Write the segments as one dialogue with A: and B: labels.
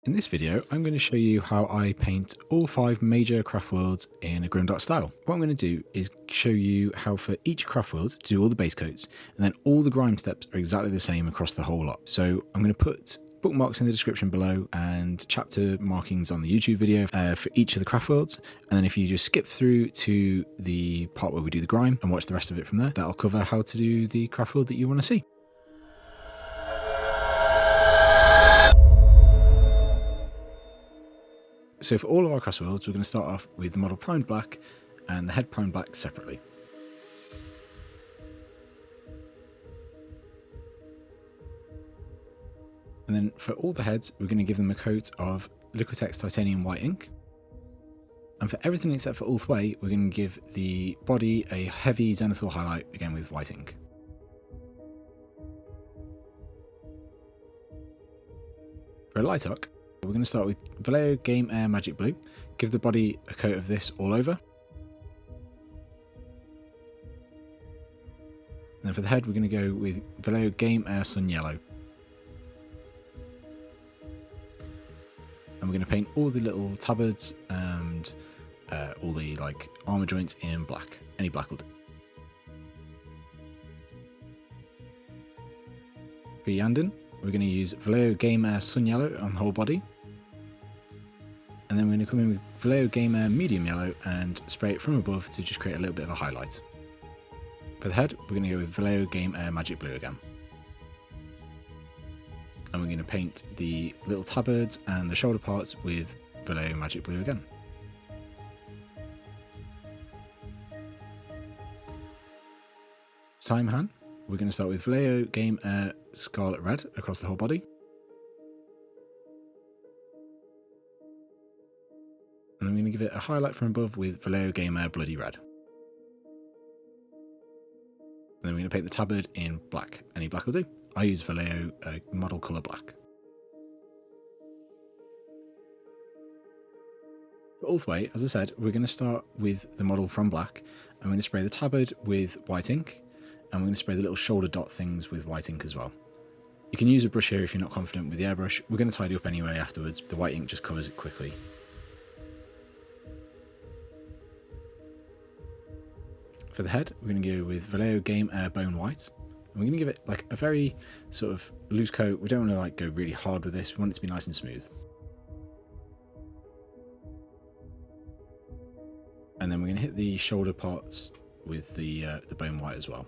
A: In this video, I'm going to show you how I paint all 5 major craft worlds in a Grimdark style. What I'm going to do is show you how for each craft world to do all the base coats, and then all the grime steps are exactly the same across the whole lot. So I'm going to put bookmarks in the description below and chapter markings on the YouTube video for each of the craft worlds. And then if you just skip through to the part where we do the grime and watch the rest of it from there, that'll cover how to do the craft world that you want to see. So for all of our craft worlds, we're going to start off with the model primed black and the head primed black separately. And then for all the heads, we're going to give them a coat of Liquitex titanium white ink. And for everything except for Ulthwe, we're going to give the body a heavy zenithal highlight, again with white ink. For Alaitoc, we're going to start with Vallejo Game Air Magic Blue, give the body a coat of this all over. And then for the head, we're going to go with Vallejo Game Air Sun Yellow. And we're going to paint all the little tabards and all the armor joints in black. Any black will do. For Iyanden, we're going to use Vallejo Game Air Sun Yellow on the whole body. And then we're going to come in with Vallejo Game Air Medium Yellow and spray it from above to just create a little bit of a highlight. For the head, we're going to go with Vallejo Game Air Magic Blue again. And we're going to paint the little tabards and the shoulder parts with Vallejo Magic Blue again. Saim-Hann, we're going to start with Vallejo Game Air Scarlet Red across the whole body. And I'm going to give it a highlight from above with Vallejo Game Air Bloody Red. And then we're going to paint the tabard in black. Any black will do. I use Vallejo model colour black. For Ulthwe, as I said, we're going to start with the model from black. I'm going to spray the tabard with white ink. And we're going to spray the little shoulder dot things with white ink as well. You can use a brush here if you're not confident with the airbrush. We're going to tidy up anyway afterwards. The white ink just covers it quickly. For the head, we're going to go with Vallejo Game Air Bone White. And we're going to give it a very sort of loose coat. We don't want to go really hard with this. We want it to be nice and smooth. And then we're going to hit the shoulder parts with the bone white as well.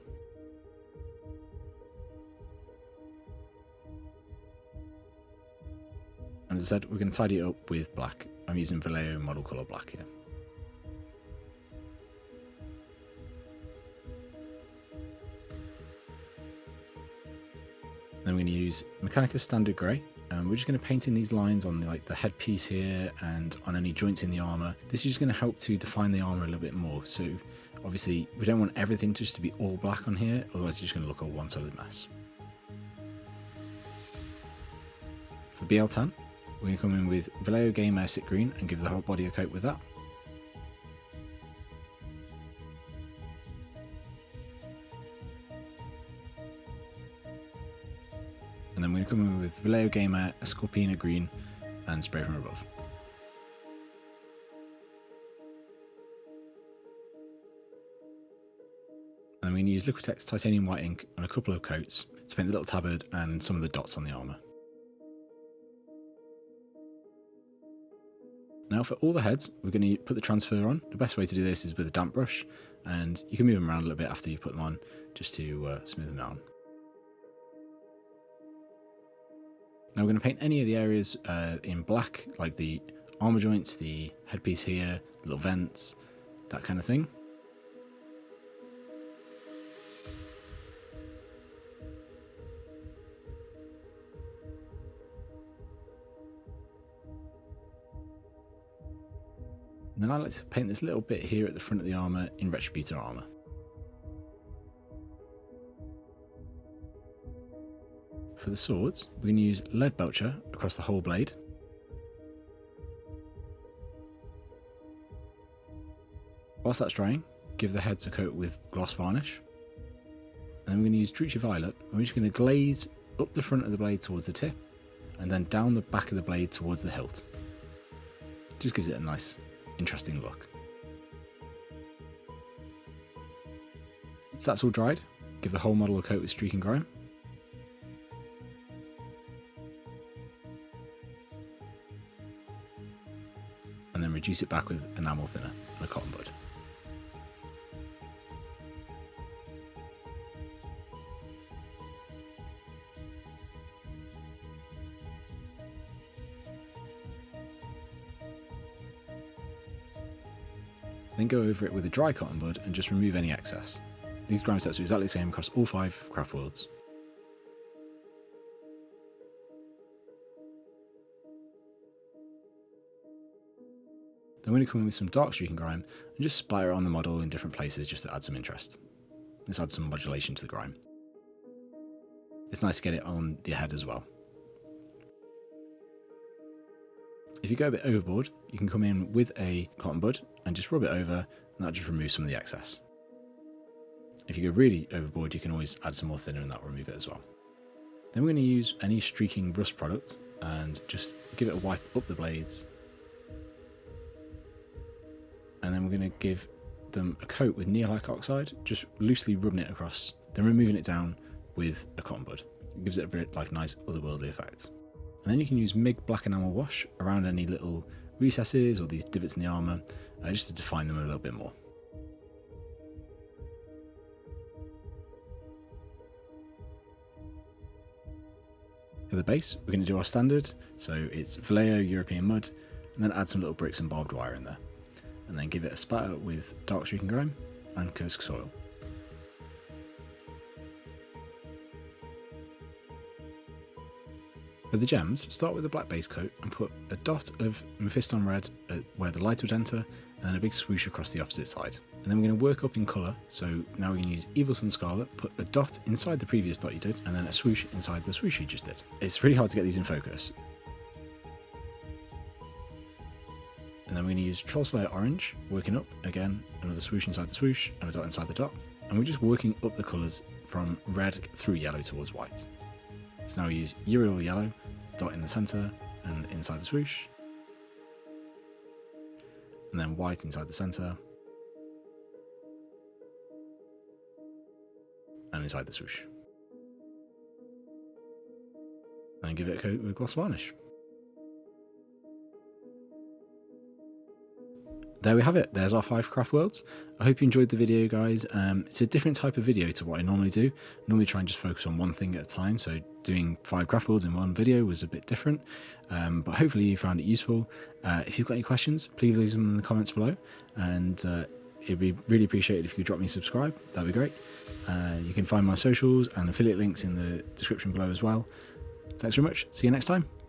A: And as I said, we're going to tidy it up with black. I'm using Vallejo model colour black here. Then we're going to use Mechanica Standard Grey, and we're just going to paint in these lines on the headpiece here and on any joints in the armour. This is just going to help to define the armour a little bit more. So obviously we don't want everything just to be all black on here, otherwise it's just going to look a one solid mess. For Biel-Tan, we're going to come in with Vallejo Game Air Sick Green and give the whole body a coat with that. And then we're going to come in with Vallejo Game Air Scorpina Green and spray from above. And we're going to use Liquitex titanium white ink on a couple of coats to paint the little tabard and some of the dots on the armour. Now for all the heads, we're going to put the transfer on. The best way to do this is with a damp brush, and you can move them around a little bit after you put them on just to smooth them down. Now we're going to paint any of the areas in black, like the armour joints, the headpiece here, little vents, that kind of thing. And then I like to paint this little bit here at the front of the armour in Retributor armour. For the swords, we're going to use Lead Belcher across the whole blade. Whilst that's drying, give the heads a coat with gloss varnish. And then we're going to use Druchia Violet, and we're just going to glaze up the front of the blade towards the tip, and then down the back of the blade towards the hilt. Just gives it a nice, interesting look. Once that's all dried, give the whole model a coat with streaking grime. And then reduce it back with enamel thinner and a cotton bud. Then go over it with a dry cotton bud and just remove any excess. These grime steps are exactly the same across all 5 Craftworlds. Then we're going to come in with some dark streaking grime and just splatter it on the model in different places just to add some interest. This adds some modulation to the grime. It's nice to get it on the head as well. If you go a bit overboard, you can come in with a cotton bud and just rub it over, and that'll just remove some of the excess. If you go really overboard, you can always add some more thinner and that'll remove it as well. Then we're going to use any streaking rust product and just give it a wipe up the blades. And then we're going to give them a coat with neolite oxide, just loosely rubbing it across, then removing it down with a cotton bud. It gives it a bit like nice otherworldly effect. And then you can use MIG black enamel wash around any little recesses or these divots in the armour, just to define them a little bit more. For the base, we're going to do our standard, so it's Vallejo European mud, and then add some little bricks and barbed wire in there. And then give it a spatter with dark streaking grime and Kursk soil. For the gems, start with a black base coat and put a dot of Mephiston red where the light would enter, and then a big swoosh across the opposite side. And then we're going to work up in colour, so now we can use Evil Sun Scarlet, put a dot inside the previous dot you did, and then a swoosh inside the swoosh you just did. It's really hard to get these in focus. And then we're going to use Troll Slayer Orange, working up, again, another swoosh inside the swoosh, and a dot inside the dot. And we're just working up the colours from red through yellow towards white. So now we use Uriel Yellow, dot in the centre, and inside the swoosh. And then white inside the centre. And inside the swoosh. And give it a coat with gloss varnish. There we have it, there's our 5 Craftworlds. I hope you enjoyed the video, guys. It's a different type of video to what I normally do. I normally try and just focus on one thing at a time, so doing 5 Craftworlds in one video was a bit different, but hopefully you found it useful. If you've got any questions, please leave them in the comments below, and it'd be really appreciated if you could drop me a subscribe, that'd be great. You can find my socials and affiliate links in the description below as well. Thanks very much, see you next time.